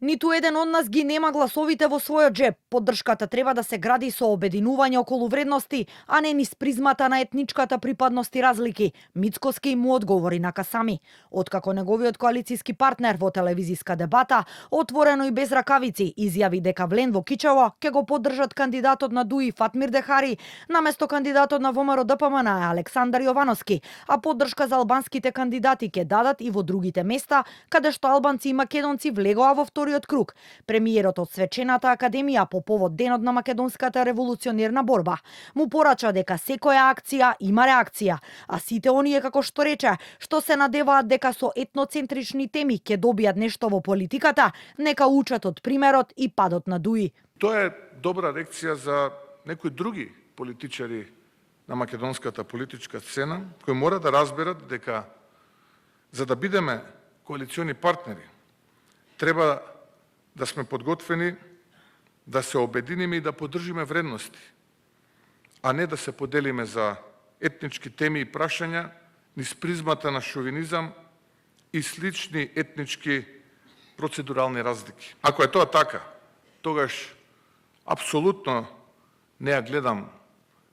Ниту еден од нас ги нема гласовите во својот джеп. Поддршката треба да се гради со обединување околу вредности, а не низ призмата на етничката припадност и разлики. Мицкоски му одговори на Касами. Откако неговиот коалициски партнер во телевизиска дебата, отворено и без ракавици, изјави дека влен во Кичево ќе го поддржат кандидатот на ДУИ Фатмир Дехари, наместо кандидатот на ВМРО ДПМН Александар Јовановски, а поддршка за албанските кандидати ќе дадат и во другите места, каде што албанци и македонци влегоа во вториот круг. Премиерот од Свечената академија по повод денот на македонската револуционерна борба му порача дека секоја акција има реакција, а сите оние, како што рече, што се надеваат дека со етноцентрични теми ќе добијат нешто во политиката, нека учат од примерот и падот на ДУИ. Тоа е добра лекција за некои други политичари на македонската политичка сцена, кои мора да разберат дека за да бидеме коалициони партнери, треба да сме подготвени да се обединиме и да поддржиме вредности, а не да се поделиме за етнички теми и прашања низ призмата на шовинизам и слични етнички процедурални разлики. Ако е тоа така, тогаш апсолутно не ја гледам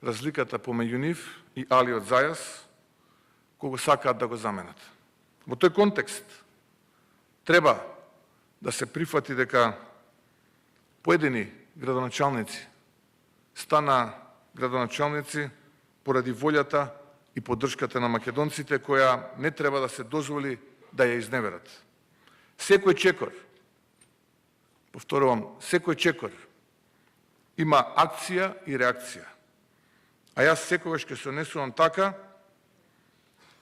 разликата помеѓу нив и Али од Зајас, кога сакаат да го заменат. Во тој контекст треба да се прифати дека поедини градоначалници стана градоначалници поради волјата и поддршката на македонците, која не треба да се дозволи да ја изневерат. Секој чекор, повторувам, секој чекор има акција и реакција. А јас секогаш ќе се однесувам така,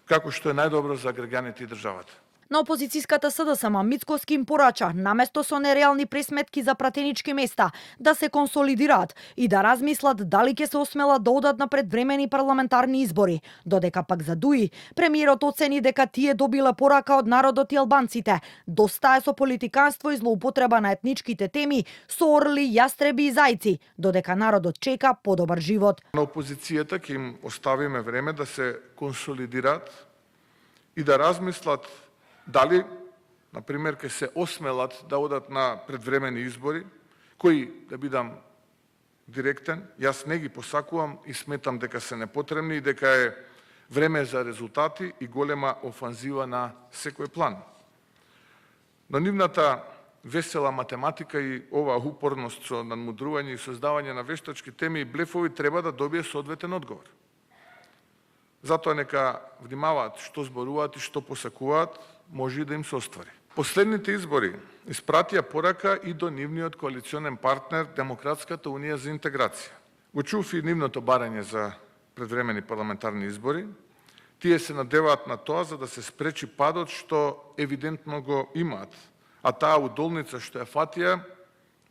како што е најдобро за граѓаните и државата. На опозицијската СДСМ Мицкоски им порача, наместо со нереални пресметки за пратенички места, да се консолидираат и да размислат дали ќе се осмелат да одат на предвремени парламентарни избори. Додека пак за ДУИ, премиерот оцени дека тие добила порака од народот и албанците. Доста е со политиканство и злоупотреба на етничките теми, со орли, јастреби и зајци, додека народот чека подобар живот. На опозицијата ќе им оставиме време да се консолидираат и да размислат дали, например, ќе се осмелат да одат на предвремени избори, кои, да бидам директен, јас не ги посакувам и сметам дека се непотребни и дека е време за резултати и голема офанзива на секој план. Но нивната весела математика и ова упорност со надмудрување и создавање на вештачки теми и блефови треба да добие соодветен одговор. Затоа нека внимаваат што зборуваат и што посакуваат, може и да им се оствари. Последните избори испратија порака и до нивниот коалиционен партнер Демократската унија за интеграција. Го чув и нивното барање за предвремени парламентарни избори. Тие се надеваат на тоа за да се спречи падот што евидентно го имаат, а таа удолница што ја фатија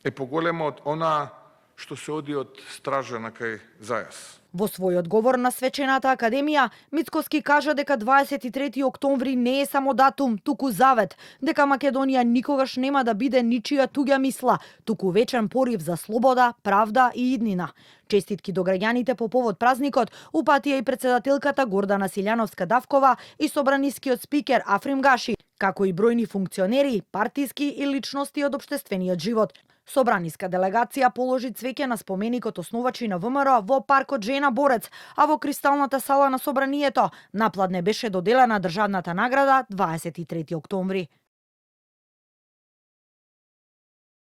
е поголема од она што се оди од стража на кај Зајас. Во свој одговор на Свечената академија, Мицкоски кажа дека 23 октомври не е само датум, туку завет, дека Македонија никогаш нема да биде ничија туѓа мисла, туку вечен порив за слобода, правда и иднина. Честитки до граѓаните по повод празникот упатија и председателката Гордана Силјановска-Давкова и собранискиот спикер Африм Гаши, како и бројни функционери, партиски и личности од општествениот живот. Собраниска делегација положи цвеќе на споменикот основачи на ВМРО во паркот Жена Борец, а во кристалната сала на собранието напладне беше доделена државната награда 23 октомври.